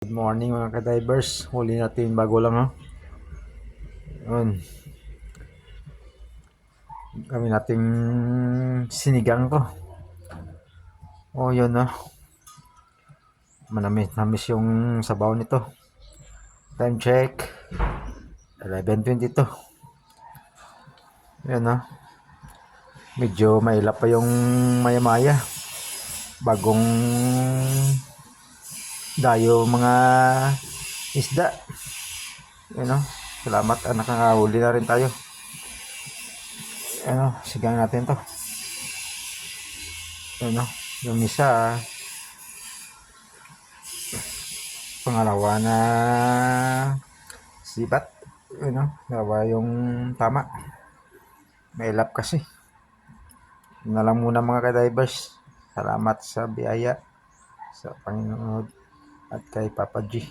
Good morning mga ka-divers. Huli natin bago lang ha. Yun. Kami nating sinigang ko. Oh, yun ha. Manamis yung sabaw nito. Time check. 11:22. Yun ha. Medyo mailap pa yung maya-maya. Bagong dayo mga isda. Yun ha. Salamat anak, nakahuli na rin tayo. Ano, sigang natin to. Ano, yung isa pangalawa na sibat, nawa yung tama. Mailap kasi. Yun na lang muna mga ka-divers. Salamat sa biyaya sa Panginoon at kay Papa G.